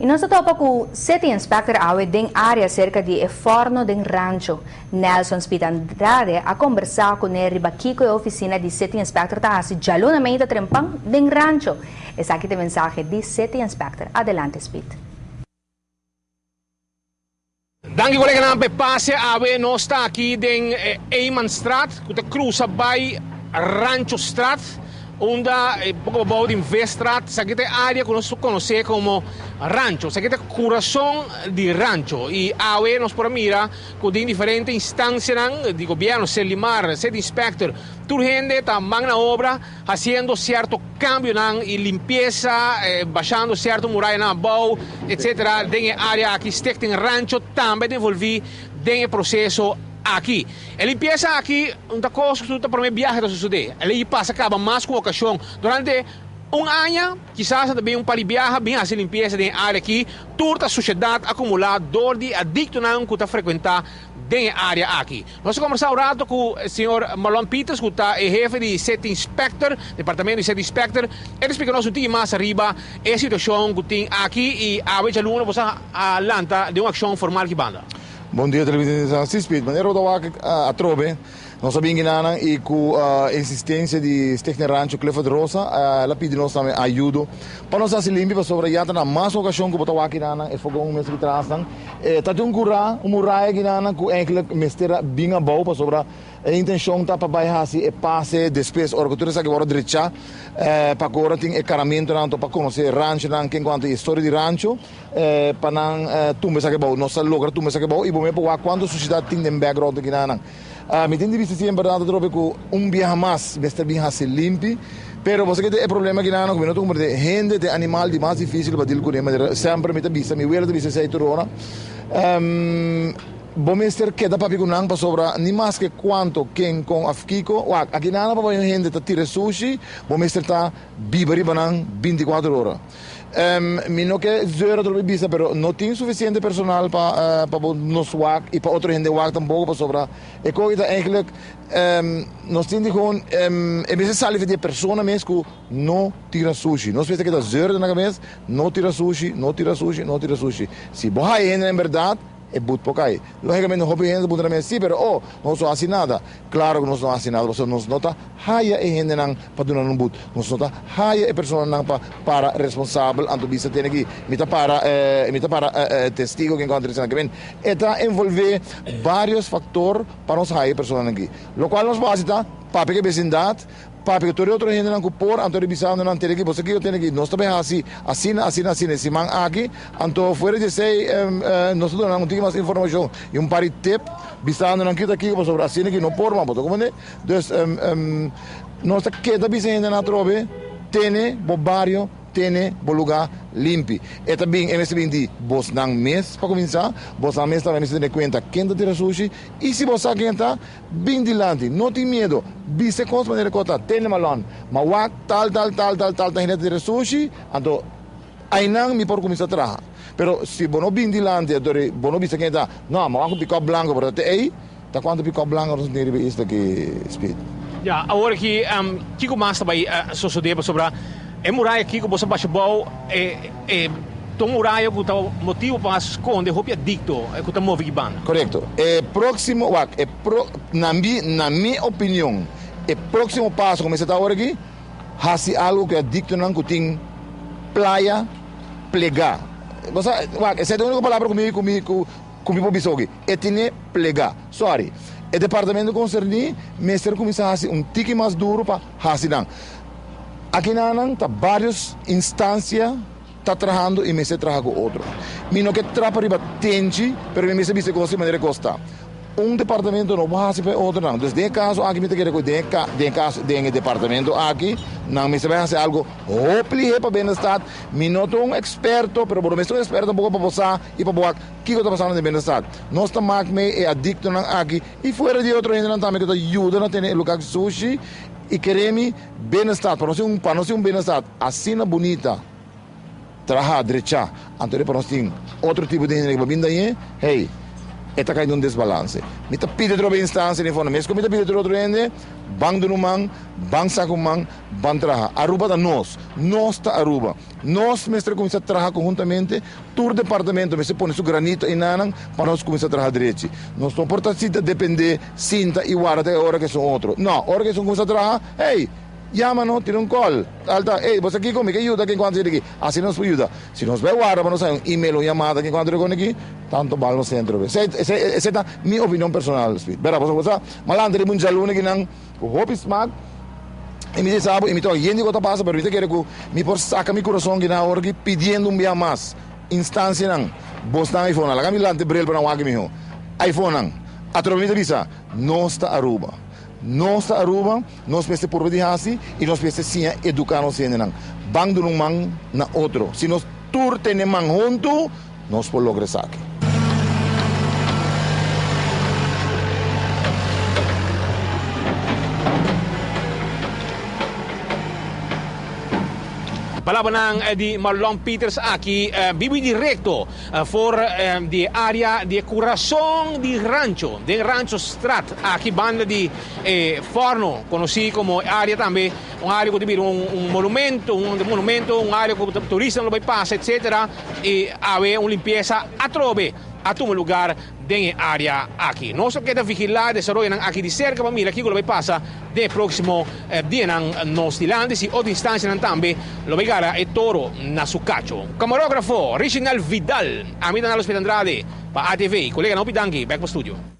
E nós estamos com o City Inspector Awe da área cerca de Forno de Rancho. Nelson Speed Andrade a conversar com ele Kiko e a oficina de City Inspector tá assim jalonamente trempang de Rancho. Essa aqui é a mensagem de City Inspector. Adelante, Speed. Dank u colega nampe passe Awe nós está aqui em Eymanstraat, que cruza by Rancho Straat. Onde pouco about in Weststraat, essa aqui é a área que nós conhecemos como rancho, essa aqui é o coração de rancho. E awe nós podemos mirar com diferentes instâncias de governo, Selimar, City Inspector, toda gente está na obra, fazendo certo cambio e limpeza, baixando certo muralha na boa, etc. Dentro da área aqui, em rancho, também envolvi dentro processo aqui. Ele empieza aqui, uma coisa que para mim viagem da suceder. Ele passa acaba mais com ocasião durante ano, quizás também par de viagem, bem assim limpeza da área aqui, toda a sociedade acumulada dor de adicto não que está frequentar dentro da área aqui. Nós conversamos um rato com o senhor Marlon Peters, que está jefe de City Inspector, departamento de City Inspector. Ele explica-nos um pouquinho mais arriba a situação que tem aqui e a vez aluno você alanta de uma ação formal que banda. Bom dia, televisão Speed. Maneiro da a trobe. Nós sabemos que e com a insistência de Stekne Rancho Clifford Rosa, ela pede nós também ajuda para nós se limpar sobre a na mais ocasião que botar aqui nana e fogo mês que traz tá de muralha que nana com enkele mestera bem a boa sobre a intenção tá para baixar se e passe depois organizatura que agora direita para agora tem encaramento não para conhecer rancho não que enquanto a história de rancho para não tumba que bom nós logra tumba que bom e bom para quando a sociedade tem um background que nana me tem de vista sempre verdade trobe com viaje mais basta bem se limpe pero você que tem problema que não como não tem gente de animal de mais difícil para deal com ele sempre me tem vista me vê de vista sei torona bom mestre que dá para picunar para sobra nem mais que quanto quem com afkiko aqui nada para ver gente tá tira sushi bom mestre tá biberi banang 24 horas me não que zero trobe vista pero não tem suficiente personal para nos work e para outra gente work também para sobra e coisa eigenlijk nós temos gewoon é necessário de pessoa mesmo que não tira sushi nós pensamos que dá zero na cabeça não tira sushi não tira sushi não tira sushi se boa ainda em verdade é muito pouco aí. Logicamente, não é muito também sim, mas não sou assim nada. Claro que não sou assim nada, você não nota haia e gente não para donar um but, não nota haia e pessoa não para responsável, anto bisa tem aqui, mita para testigo que encontra isso aqui. Eta envolve vários fatores para nós haia pessoa aqui. Lo qual nós basta para que vecindade papi que todo outro gente não cupor anto revisando não ter aqui você que eu tenho aqui nós também assim esse man aqui anto fora de sei nós não temos mais informação e par de tip visando não aqui sobre assim que não por mas como né então nós que da visando na trobe tem bobario tem lugar limpo e também é bem de vos não mês para começar vos não mês também se tem conta quem tá tira sushi e se você quem tá bem dilante não tem medo bise com maneira cota tem malon mas wak tal tá ainda tira sushi então aí não me por começar a trabalhar pero se bono bem dilante adore bono bise quem tá não mas wak pico blanco para ter aí tá quanto pico blanco não tem isso que speed já agora que Kiko mais também sucedeu sobre é muralha aqui que você baixa bom tom muralha que o motivo para esconder roupa adicto que está movendo banda. Correto. Próximo, na minha opinião, o próximo passo como você está agora aqui, é algo que adicto não que tem playa plegar. Você, essa é a única palavra comigo bisou aqui. É tem plegar. Sorry. O departamento concernido, mestre começa a fazer tique mais duro para fazer não. Aqui não tá várias instâncias tá trabalhando e me se trabalha com outro. Mino que trabalha para tente, pero me se viste com maneira costa. Departamento não vai fazer outro não. Então, de caso aqui me te quero de caso de departamento aqui, não me se vai fazer algo opli para bem-estar. Mino tô experto, pero por menos experto um pouco para você e para boa que está passando de bem-estar. Nós estamos me adicto não aqui e fora de outro ainda não também que ajuda a ter lugar de sushi. E queremos bem-estar, para nós um bem-estar assim bonita, trabalhar direita, então para nós tem outro tipo de gente que vai vir daí, hey, esta cae un desbalance. Me pide otra instancia en fondo, me pide otro ende, van de un man, van saco man, van trabajar. Aruba da nos está Aruba. Nos mestre comienza a trabajar conjuntamente, tu departamento me se pone su granito en nanan para nos comienza a trabajar derecho. No importa si depende cinta y guarda ahora que son otros. No, ahora que son comienza a trabajar, hey, llámanos, tiene un call, alta, hey, vos aquí conmigo, que ayuda, que encuentro aquí, así nos ayuda. Si nos ve guarda, nos hay un email o llamada que encuentro con aquí, tanto vale no centro. Esa es mi opinión personal, verá, vos malante de mucha luna que nan, hope smack, y me dice, y me toca, y digo, pasa, pero me quiere que me por saca mi corazón que na ahora que pidiendo un día más, instancia nan, vos tan iPhone, la camilante brel para un mi hijo, iPhone nan, a través de visa, no está Aruba. Nós Aruba, nós peste por de assim e nós peste sim educar nos ensinam. Bang de um man na outro. Se nós tur tem man junto, nós por lograr aqui. Palaban di Marlon Peters aqui, vive directo por di area di corazón di rancho Strat, aqui banda di Forno, conocido como área também, área que tiver monumento, área que turistas não vai passar, etc. E haver uma limpeza atrobe a todo lugar de área aqui. Nós queremos vigilar o desenvolvimento aqui de cerca para mirar aqui que vai passar de próximo dia nos dilantes e outra instância também lo vai gara e toro na sucacho. Camarógrafo Reginald Vidal, a mim da Hospital Andrade para ATV, colega na Opitangi, back para studio.